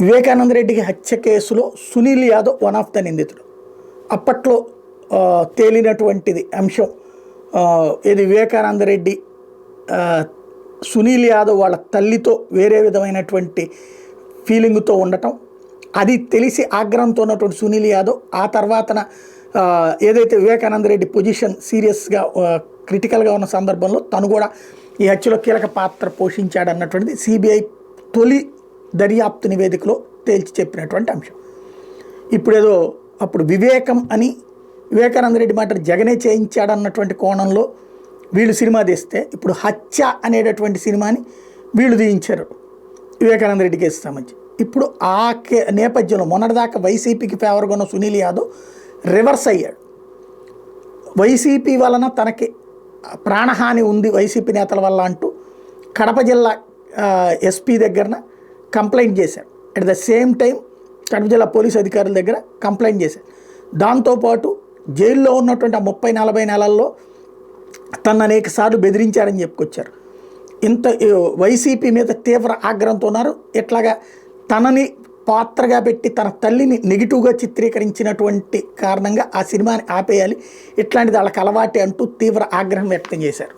వివేకానంద రెడ్డికి హత్య కేసులో Sunil Yadav one of the నిందితుడు. అప్పట్లో తేలినటువంటిది అంశం ఇది వివేకానంద రెడ్డి సునీల్ యాదవ్ వాళ్ళ తల్లితో వేరే విధమైనటువంటి ఫీలింగ్తో ఉండటం, అది తెలిసి ఆగ్రహంతో ఉన్నటువంటి సునీల్ యాదవ్ ఆ తర్వాతన ఏదైతే వివేకానంద రెడ్డి పొజిషన్ సీరియస్గా క్రిటికల్గా ఉన్న సందర్భంలో తను కూడా ఈ హత్యలో కీలక పాత్ర పోషించాడన్నటువంటిది సిబిఐ తొలి దర్యాప్తు నివేదికలో తేల్చి చెప్పినటువంటి అంశం. ఇప్పుడేదో అప్పుడు వివేకం అని వివేకానంద రెడ్డి మాట జగనే చేయించాడన్నటువంటి కోణంలో వీళ్ళు సినిమా తీస్తే, ఇప్పుడు హత్య అనేటటువంటి సినిమాని వీళ్ళు తీయించారు వివేకానంద రెడ్డి కేసు సంబంధించి. ఇప్పుడు ఆ నేపథ్యంలో మొన్నటిదాకా వైసీపీకి ఫేవర్గా ఉన్న సునీల్ యాదవ్ రివర్స్ అయ్యాడు. వైసీపీ వలన తనకి ప్రాణహాని ఉంది వైసీపీ నేతల వల్ల అంటూ కడప జిల్లా ఎస్పీ దగ్గరన కంప్లైంట్ చేశారు. At the same time Kadapa జిల్లా పోలీసు అధికారుల దగ్గర కంప్లైంట్ చేశారు. దాంతోపాటు జైల్లో ఉన్నటువంటి ఆ 30-40 నెలల్లో తను అనేక సార్లు బెదిరించారని చెప్పుకొచ్చారు. ఇంత వైసీపీ మీద తీవ్ర ఆగ్రహంతో ఉన్నారు. ఎట్లాగా తనని పాత్రగా పెట్టి తన తల్లిని నెగిటివ్గా చిత్రీకరించినటువంటి కారణంగా ఆ సినిమాని ఆపేయాలి, ఇట్లాంటిది వాళ్ళకి అలవాటే అంటూ తీవ్ర ఆగ్రహం వ్యక్తం చేశారు.